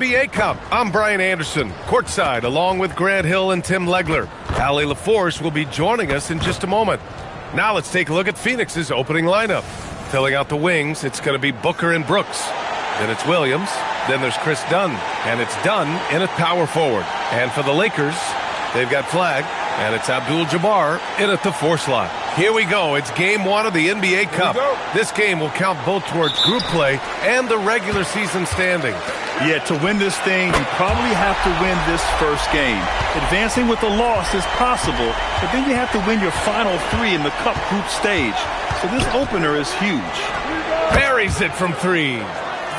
MYNBA Cup. I'm Brian Anderson, courtside, along with Grant Hill and Tim Legler. Allie LaForce will be joining us in just a moment. Now let's take a look at Phoenix's opening lineup. Filling out the wings, it's going to be Booker and Brooks. Then it's Williams. Then there's Chris Dunn. And it's Dunn in at power forward. And for the Lakers, they've got Flagg. And it's Abdul-Jabbar in at the 4 slot. Here we go. It's game 1 of the NBA Cup. This game will count both towards group play and the regular season standings. Yeah, to win this thing, you probably have to win this first game. Advancing with a loss is possible, but then you have to win your final 3 in the Cup group stage. So this opener is huge. Buries it from 3.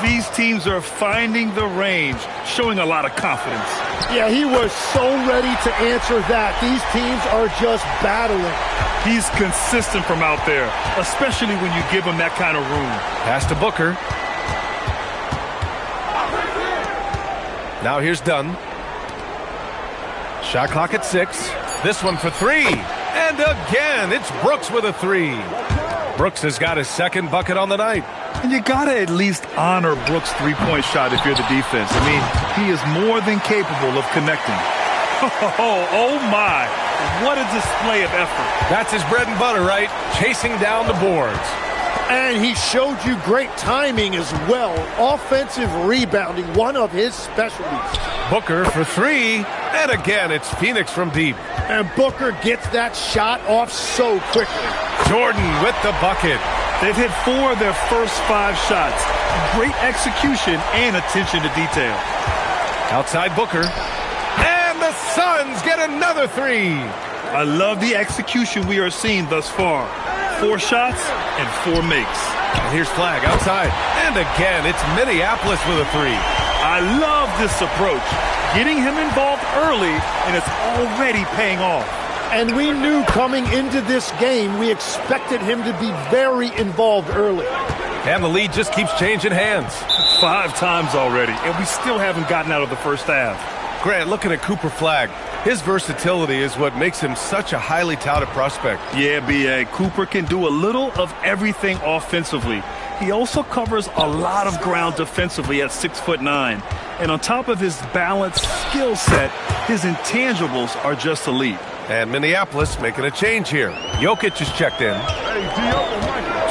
These teams are finding the range, showing a lot of confidence. Yeah, he was so ready to answer that. These teams are just battling. He's consistent from out there, especially when you give him that kind of room. Pass to Booker. Now here's Dunn. Shot clock at 6. This one for 3. And again, it's Brooks with a 3. Brooks has got his second bucket on the night. And you got to at least honor Brooks' three-point shot if you're the defense. I mean, he is more than capable of connecting. Oh my. What a display of effort. That's his bread and butter, right? Chasing down the boards. And he showed you great timing as well. Offensive rebounding, one of his specialties. Booker for 3. And again, it's Phoenix from deep. And Booker gets that shot off so quickly. Jordan with the bucket. They've hit 4 of their first 5 shots. Great execution and attention to detail. Outside Booker. And the Suns get another 3. I love the execution we are seeing thus far. 4 shots and 4 makes. And here's Flagg outside. And again, it's Minneapolis with a 3. I love this approach. Getting him involved early, and it's already paying off. And we knew coming into this game, we expected him to be very involved early. And the lead just keeps changing hands. 5 times already, and we still haven't gotten out of the first half. Grant, looking at Cooper Flagg, his versatility is what makes him such a highly touted prospect. Yeah, B.A. Cooper can do a little of everything offensively. He also covers a lot of ground defensively at 6'9". And on top of his balanced skill set, his intangibles are just elite. And Minneapolis making a change here. Jokic is checked in.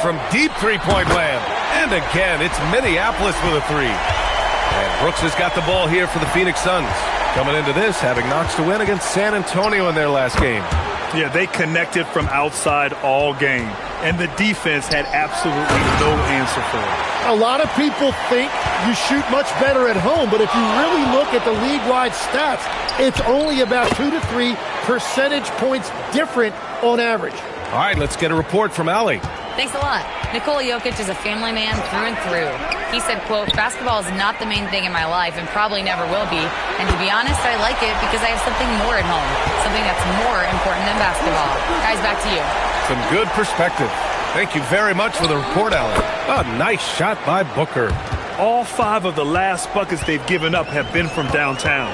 From deep three-point land. And again, it's Minneapolis with a 3. And Brooks has got the ball here for the Phoenix Suns. Coming into this, having notched a win against San Antonio in their last game. Yeah, they connected from outside all game. And the defense had absolutely no answer for it. A lot of people think you shoot much better at home, but if you really look at the league-wide stats, it's only about 2 to 3 percentage points different on average. All right, let's get a report from Allie. Thanks a lot. Nikola Jokic is a family man through and through. He said, quote, "Basketball is not the main thing in my life and probably never will be. And to be honest, I like it because I have something more at home, something that's more important than basketball." Guys, back to you. Some good perspective. Thank you very much for the report, Allie. A nice shot by Booker. All 5 of the last buckets they've given up have been from downtown.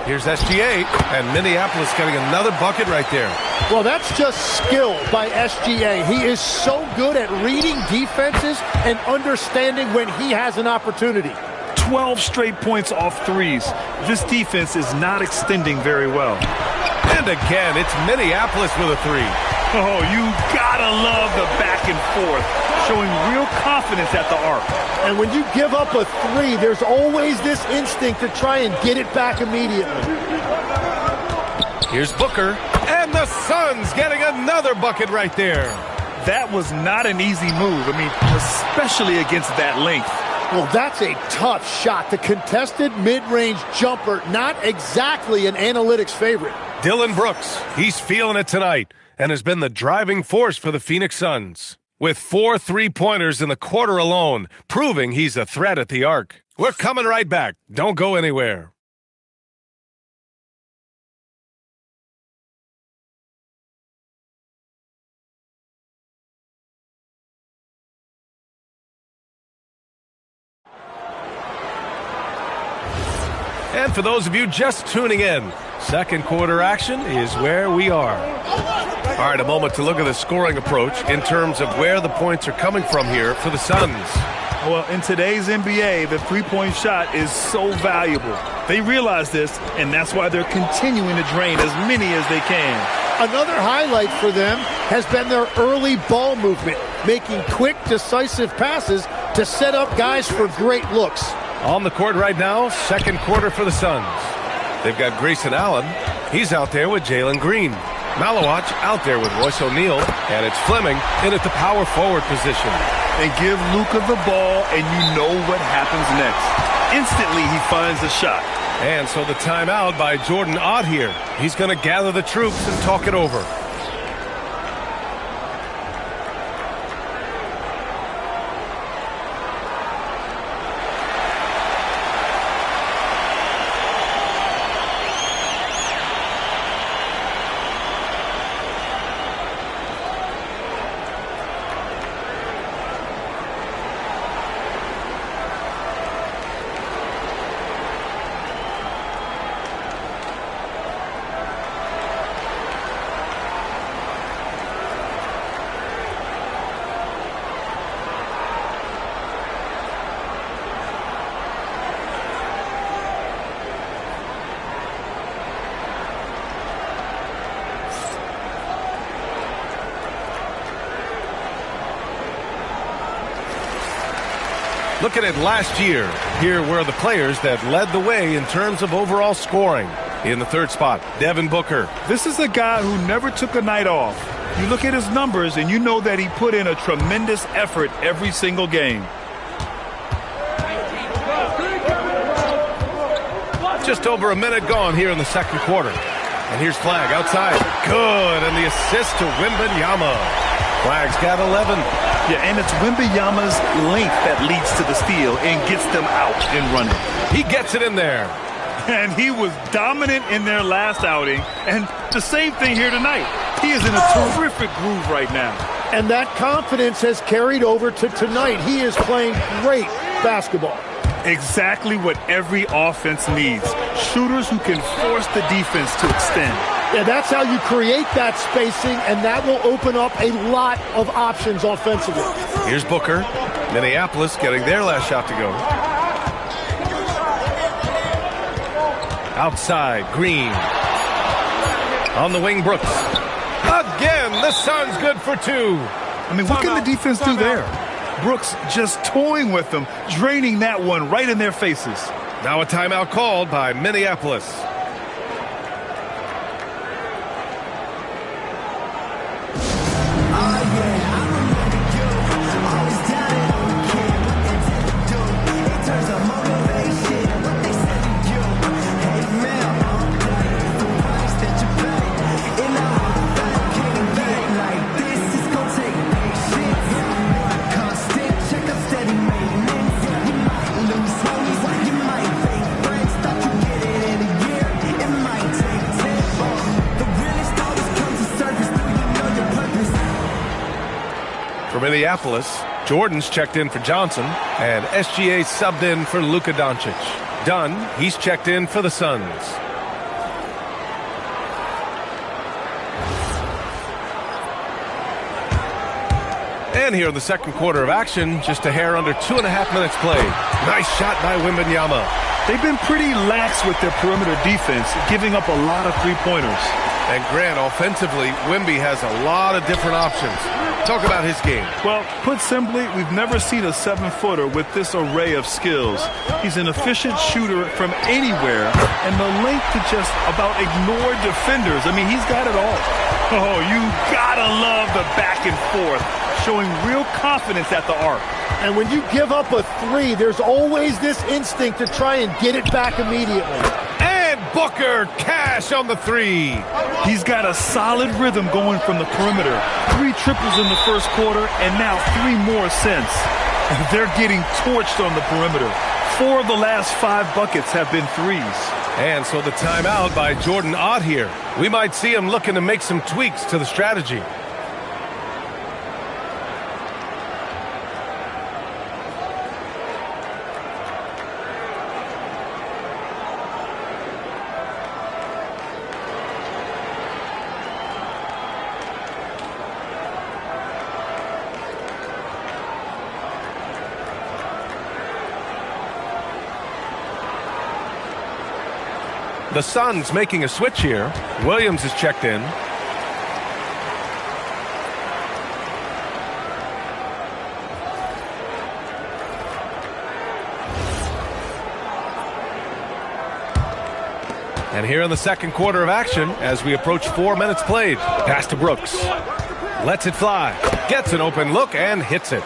Here's SGA, and Minneapolis getting another bucket right there. Well, that's just skill by SGA. He is so good at reading defenses and understanding when he has an opportunity. 12 straight points off threes. This defense is not extending very well. And again, it's Minneapolis with a 3. Oh, you gotta love the back and forth, showing real confidence at the arc. And when you give up a 3, there's always this instinct to try and get it back immediately. Here's Booker, and the Suns getting another bucket right there. That was not an easy move. I mean, especially against that length. Well, that's a tough shot. The contested mid-range jumper, not exactly an analytics favorite. Dillon Brooks, he's feeling it tonight and has been the driving force for the Phoenix Suns. With 4 3-pointers in the quarter alone, proving he's a threat at the arc. We're coming right back. Don't go anywhere. And for those of you just tuning in, second quarter action is where we are. All right, a moment to look at the scoring approach in terms of where the points are coming from here for the Suns. Well, in today's NBA, the three-point shot is so valuable. They realize this, and that's why they're continuing to drain as many as they can. Another highlight for them has been their early ball movement, making quick, decisive passes to set up guys for great looks. On the court right now, second quarter for the Suns. They've got Grayson Allen. He's out there with Jalen Green. Malawach out there with Royce O'Neal. And it's Fleming in at the power forward position. And give Luka the ball, and you know what happens next. Instantly, he finds a shot. And so the timeout by Jordan Ott here. He's going to gather the troops and talk it over. Looking at last year, here were the players that led the way in terms of overall scoring. In the third spot, Devin Booker. This is a guy who never took a night off. You look at his numbers and you know that he put in a tremendous effort every single game. Just over a minute gone here in the second quarter. And here's Flag outside. Good, and the assist to Wembanyama. Flag's got 11. Yeah, and it's Wembanyama's length that leads to the steal and gets them out and running. He gets it in there. And he was dominant in their last outing. And the same thing here tonight. He is in a terrific groove right now. And that confidence has carried over to tonight. He is playing great basketball. Exactly what every offense needs. Shooters who can force the defense to extend. Yeah, that's how you create that spacing, and that will open up a lot of options offensively. Here's Booker. Minneapolis getting their last shot to go. Outside, Green. On the wing, Brooks. Again, the Suns good for two. I mean, what can the defense do there? Brooks just toying with them, draining that one right in their faces. Now a timeout called by Minneapolis. For Minneapolis, Jordan's checked in for Johnson, and SGA subbed in for Luka Doncic. Dunn, he's checked in for the Suns. And here in the second quarter of action, just a hair under 2.5 minutes played. Nice shot by Wembanyama. They've been pretty lax with their perimeter defense, giving up a lot of three-pointers. And Grant, offensively, Wemby has a lot of different options. Talk about his game. Well, put simply, we've never seen a 7-footer with this array of skills. He's an efficient shooter from anywhere, and the length to just about ignore defenders. I mean, he's got it all. Oh, you gotta love the back and forth, showing real confidence at the arc. And when you give up a three, there's always this instinct to try and get it back immediately. And Booker, cash on the three. He's got a solid rhythm going from the perimeter. 3 triples in the first quarter, and now 3 more since. And they're getting torched on the perimeter. 4 of the last 5 buckets have been threes. And so the timeout by Jordan Ott here. We might see him looking to make some tweaks to the strategy. The Suns making a switch here. Williams is checked in. And here in the second quarter of action, as we approach 4 minutes played. Pass to Brooks. Lets it fly. Gets an open look and hits it.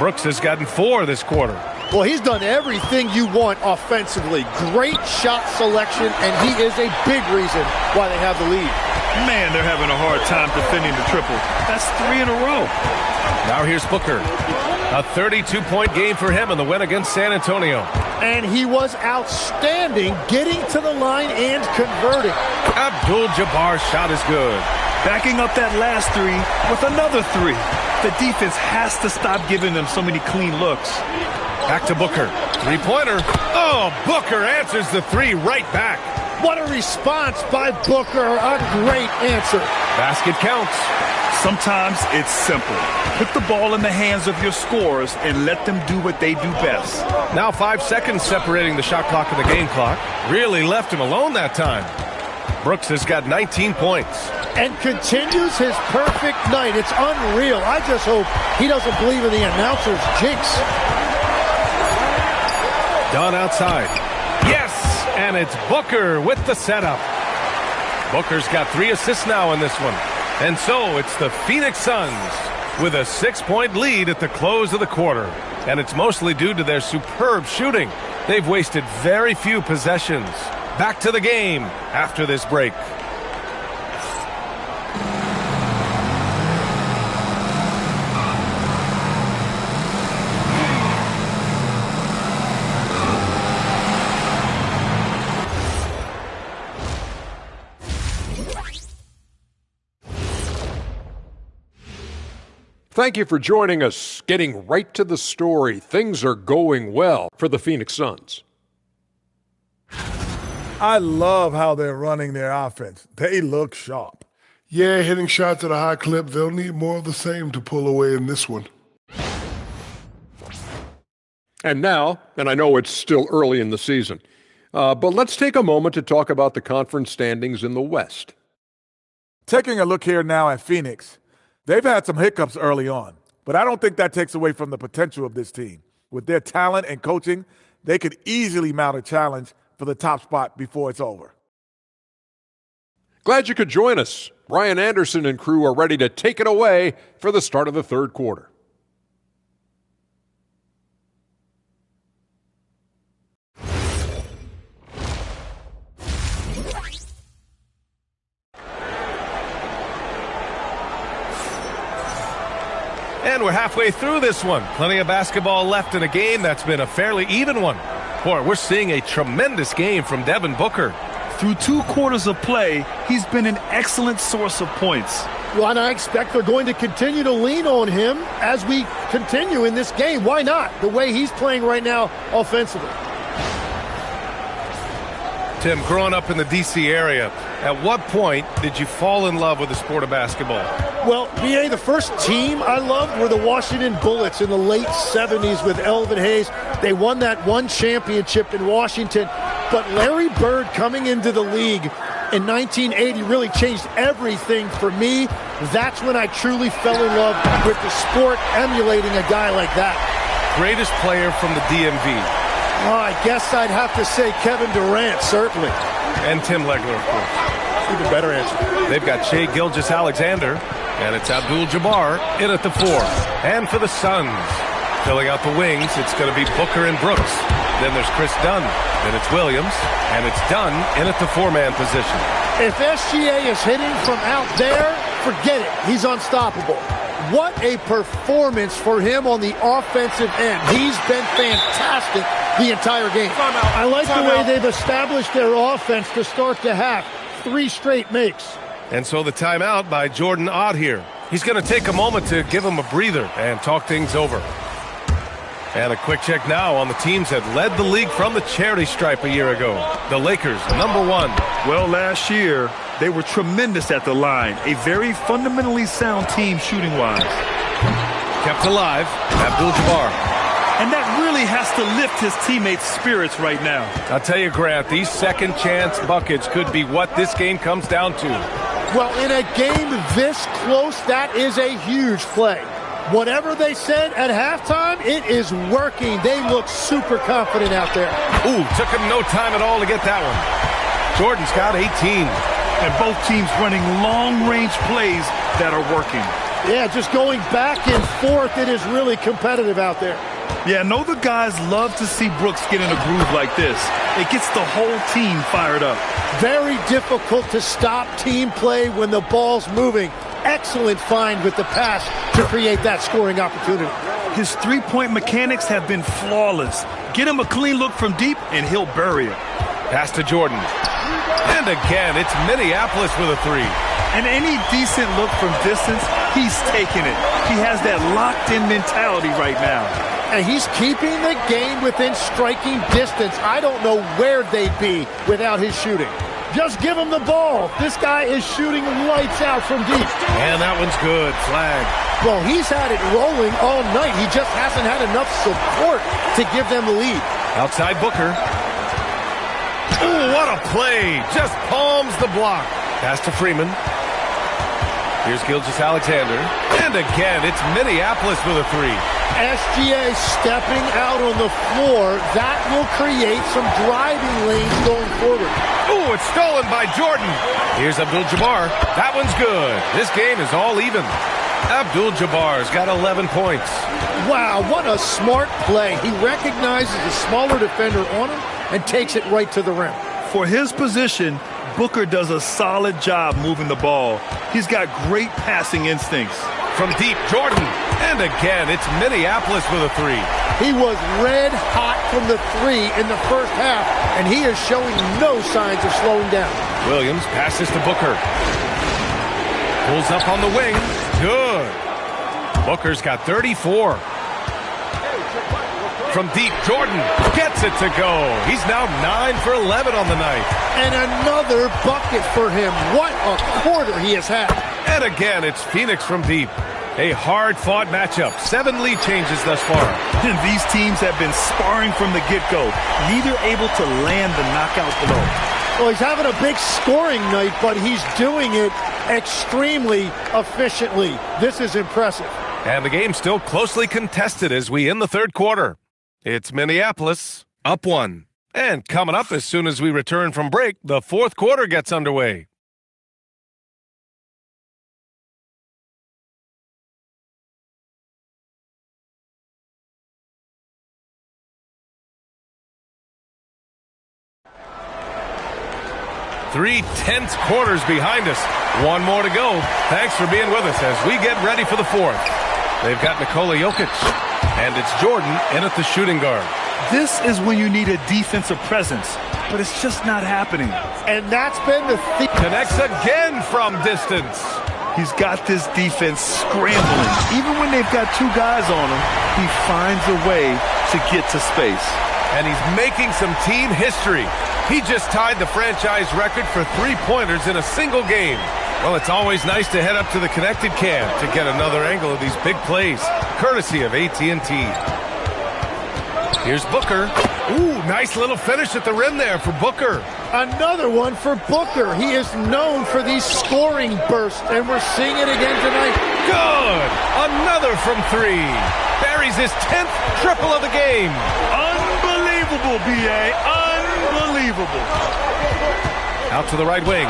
Brooks has gotten 4 this quarter. Well, he's done everything you want offensively. Great shot selection, and he is a big reason why they have the lead. Man, they're having a hard time defending the triple. That's 3 in a row. Now here's Booker. A 32-point game for him in the win against San Antonio. And he was outstanding getting to the line and converting. Abdul-Jabbar's shot is good. Backing up that last 3 with another 3. The defense has to stop giving them so many clean looks. Back to Booker. Three-pointer. Oh, Booker answers the 3 right back. What a response by Booker. A great answer. Basket counts. Sometimes it's simple. Put the ball in the hands of your scorers and let them do what they do best. Now 5 seconds separating the shot clock and the game clock. Really left him alone that time. Brooks has got 19 points. And continues his perfect night. It's unreal. I just hope he doesn't believe in the announcer's jinx. Dunn outside. Yes! And it's Booker with the setup. Booker's got 3 assists now in this one. And so it's the Phoenix Suns with a 6-point lead at the close of the quarter. And it's mostly due to their superb shooting. They've wasted very few possessions. Back to the game after this break. Thank you for joining us. Getting right to the story. Things are going well for the Phoenix Suns. I love how they're running their offense. They look sharp. Yeah, hitting shots at a high clip. They'll need more of the same to pull away in this one. And now, and I know it's still early in the season, but let's take a moment to talk about the conference standings in the West. Taking a look here now at Phoenix, they've had some hiccups early on, but I don't think that takes away from the potential of this team. With their talent and coaching, they could easily mount a challenge for the top spot before it's over. Glad you could join us. Brian Anderson and crew are ready to take it away for the start of the third quarter. And we're halfway through this one. Plenty of basketball left in a game that's been a fairly even one. Boy, we're seeing a tremendous game from Devin Booker. Through 2 quarters of play, he's been an excellent source of points. Well, and I expect they're going to continue to lean on him as we continue in this game. Why not? The way he's playing right now offensively. Tim, growing up in the D.C. area, at what point did you fall in love with the sport of basketball? Well, BA, the first team I loved were the Washington Bullets in the late 70s with Elvin Hayes. They won that one championship in Washington. But Larry Bird coming into the league in 1980 really changed everything for me. That's when I truly fell in love with the sport, emulating a guy like that. Greatest player from the DMV? Oh, I guess I'd have to say Kevin Durant, certainly. And Tim Legler, of course. Even better answer. They've got Shai Gilgeous-Alexander, and it's Abdul-Jabbar in at the 4. And for the Suns, filling out the wings, it's going to be Booker and Brooks. Then there's Chris Dunn. Then it's Williams, and it's Dunn in at the 4-man position. If SGA is hitting from out there, forget it. He's unstoppable. What a performance for him on the offensive end. He's been fantastic the entire game. I like the way they've established their offense to start the half. 3 straight makes. And so the timeout by Jordan Ott here. He's going to take a moment to give him a breather and talk things over. And a quick check now on the teams that led the league from the charity stripe a year ago. The Lakers, number 1. Well, last year, they were tremendous at the line. A very fundamentally sound team shooting-wise. Kept alive, Abdul-Jabbar. And that really has has to lift his teammates' spirits right now. I'll tell you, Grant, these second chance buckets could be what this game comes down to. Well, in a game this close, that is a huge play. Whatever they said at halftime, it is working. They look super confident out there. Ooh, took him no time at all to get that one. Jordan's got 18. And both teams running long-range plays that are working. Yeah, just going back and forth, it is really competitive out there. Yeah, I know the guys love to see Brooks get in a groove like this. It gets the whole team fired up. Very difficult to stop team play when the ball's moving. Excellent find with the pass to create that scoring opportunity. His three-point mechanics have been flawless. Get him a clean look from deep, and he'll bury it. Pass to Jordan. And again, it's Minneapolis with a three. And any decent look from distance, he's taking it. He has that locked-in mentality right now. And he's keeping the game within striking distance. I don't know where they'd be without his shooting. Just give him the ball. This guy is shooting lights out from deep. And that one's good. Flag. Well, he's had it rolling all night. He just hasn't had enough support to give them the lead. Outside Booker. Ooh, what a play. Just palms the block. Pass to Freeman. Here's Gilgeous-Alexander. And again, it's Minneapolis with a three. SGA stepping out on the floor. That will create some driving lanes going forward. Ooh, it's stolen by Jordan. Here's Abdul-Jabbar. That one's good. This game is all even. Abdul-Jabbar's got 11 points. Wow, what a smart play. He recognizes the smaller defender on him and takes it right to the rim. For his position, Booker does a solid job moving the ball. He's got great passing instincts. From deep, Jordan. And again, it's Minneapolis with a three. He was red hot from the three in the first half, and he is showing no signs of slowing down. Williams passes to Booker. Pulls up on the wing. Good. Booker's got 34. From deep, Jordan gets it to go. He's now 9 for 11 on the night. And another bucket for him. What a quarter he has had. And again, it's Phoenix from deep. A hard-fought matchup. 7 lead changes thus far. And these teams have been sparring from the get-go. Neither able to land the knockout blow. Well, he's having a big scoring night, but he's doing it extremely efficiently. This is impressive. And the game's still closely contested as we end the third quarter. It's Minneapolis, up 1. And coming up as soon as we return from break, the fourth quarter gets underway. Three tense quarters behind us. One more to go. Thanks for being with us as we get ready for the fourth. They've got Nikola Jokic, and it's Jordan in at the shooting guard. This is when you need a defensive presence, but it's just not happening. And that's been the thing. Connects again from distance. He's got this defense scrambling. Even when they've got two guys on him, he finds a way to get to space. And he's making some team history. He just tied the franchise record for three-pointers in a single game. Well, it's always nice to head up to the connected cam to get another angle of these big plays, courtesy of AT&T. Here's Booker. Ooh, nice little finish at the rim there for Booker. Another one for Booker. He is known for these scoring bursts, and we're seeing it again tonight. Good. Another from three. Buries his 10th triple of the game. Unbelievable, B.A. Unbelievable. Out to the right wing.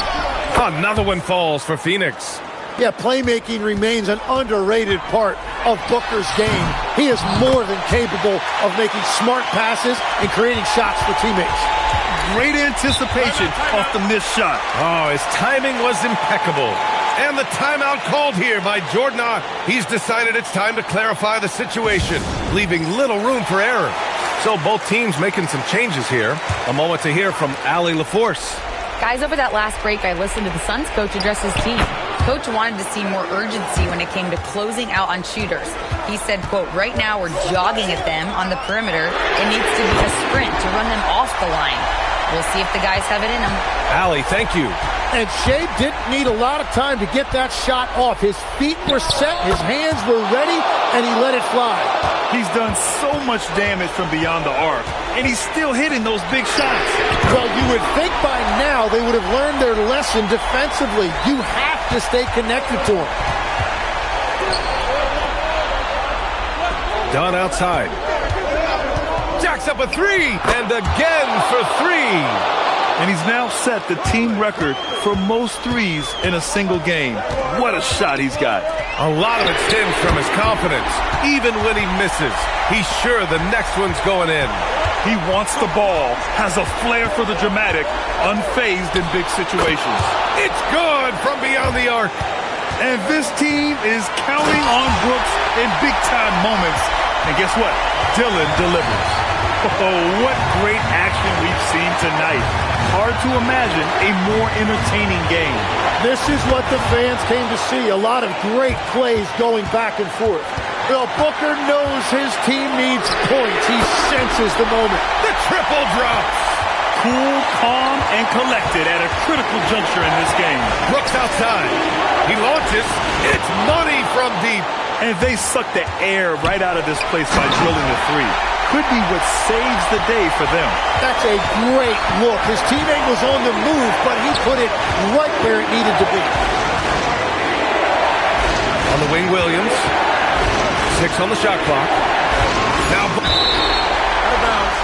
Another one falls for Phoenix. Yeah, playmaking remains an underrated part of Booker's game. He is more than capable of making smart passes and creating shots for teammates. Great anticipation off the missed shot. Oh, his timing was impeccable. And the timeout called here by Jordan. He's decided it's time to clarify the situation, leaving little room for error. So both teams making some changes here. A moment to hear from Allie LaForce. Guys, over that last break, I listened to the Suns coach address his team. Coach wanted to see more urgency when it came to closing out on shooters. He said, quote, right now we're jogging at them on the perimeter. It needs to be a sprint to run them off the line. We'll see if the guys have it in them. Allie, thank you. And Shea didn't need a lot of time to get that shot off. His feet were set, his hands were ready, and he let it fly. He's done so much damage from beyond the arc, and he's still hitting those big shots. Well, you would think by now they would have learned their lesson defensively. You have to stay connected to him. Done outside. Jacks up a three, and again for three. And he's now set the team record for most threes in a single game. What a shot he's got. A lot of it stems from his confidence. Even when he misses, he's sure the next one's going in. He wants the ball, has a flair for the dramatic, unfazed in big situations. It's good from beyond the arc. And this team is counting on Brooks in big-time moments. And guess what? Dylan delivers. Oh, what great action we've seen tonight. Hard to imagine a more entertaining game. This is what the fans came to see. A lot of great plays going back and forth. Well, Booker knows his team needs points. He senses the moment. The triple drops. Cool, calm, and collected at a critical juncture in this game. Brooks outside. He launches. It's money from deep. And they suck the air right out of this place by drilling the three. Could be what saves the day for them. That's a great look. His teammate was on the move, but he put it right where it needed to be. On the wing, Williams. 6 on the shot clock. Now, out of bounds.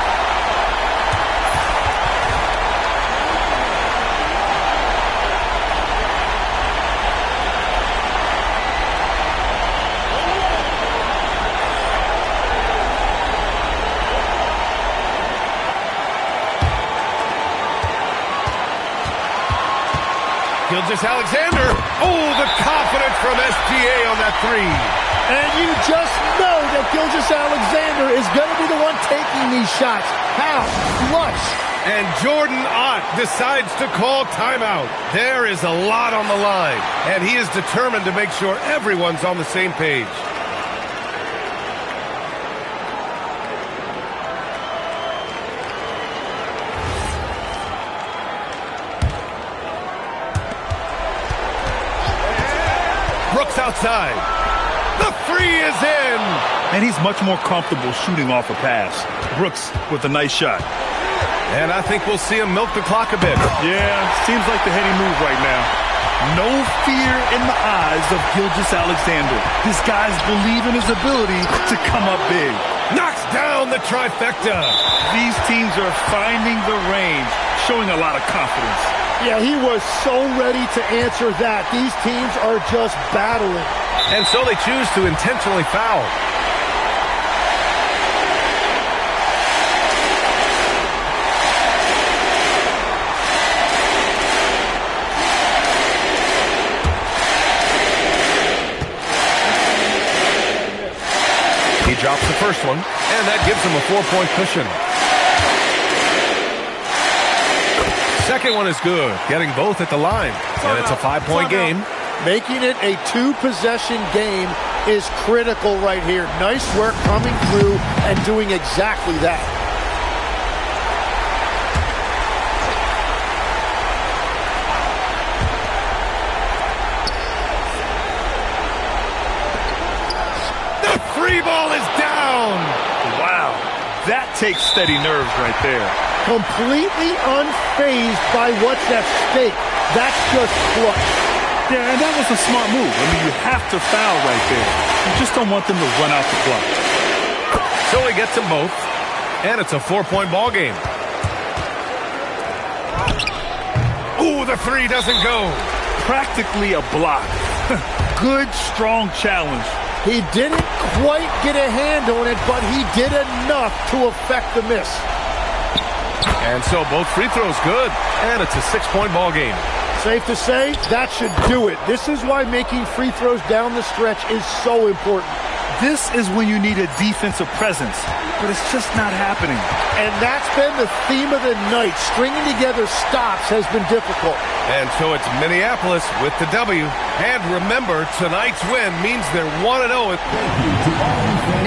Gilgeous-Alexander. Oh, the confidence from SGA on that three. And you just know that Gilgeous-Alexander is going to be the one taking these shots. How? Clutch. And Jordan Ott decides to call timeout. There is a lot on the line, and he is determined to make sure everyone's on the same page. Brooks outside. The three is in. And he's much more comfortable shooting off a pass. Brooks with a nice shot. And I think we'll see him milk the clock a bit. Yeah, seems like the heady move right now. No fear in the eyes of Gilgeous-Alexander. His guys believe in his ability to come up big. Knocks down the trifecta. These teams are finding the range, showing a lot of confidence. Yeah, he was so ready to answer that. These teams are just battling. And so they choose to intentionally foul. He drops the first one, and that gives him a 4-point cushion. Second one is good, getting both at the line. And it's a 5-point game. Making it a 2-possession game is critical right here. Nice work coming through and doing exactly that. The free ball is down. Wow, that takes steady nerves right there. Completely unfazed by what's at stake. That's just clutch. Yeah, and that was a smart move. I mean, you have to foul right there. You just don't want them to run out the clock. So he gets them both, and it's a 4-point ball game. Ooh, the three doesn't go. Practically a block. Good, strong challenge. He didn't quite get a hand on it, but he did enough to affect the miss. And so both free throws good, and it's a 6-point ball game. Safe to say, that should do it. This is why making free throws down the stretch is so important. This is when you need a defensive presence, but it's just not happening. And that's been the theme of the night. Stringing together stops has been difficult. And so it's Minneapolis with the W. And remember, tonight's win means they're 1-0.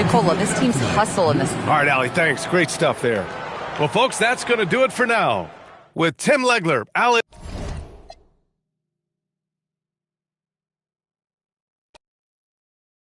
Nicola, this team's hustle in this. All right, Allie, thanks. Great stuff there. Well, folks, that's going to do it for now. With Tim Legler, Allie...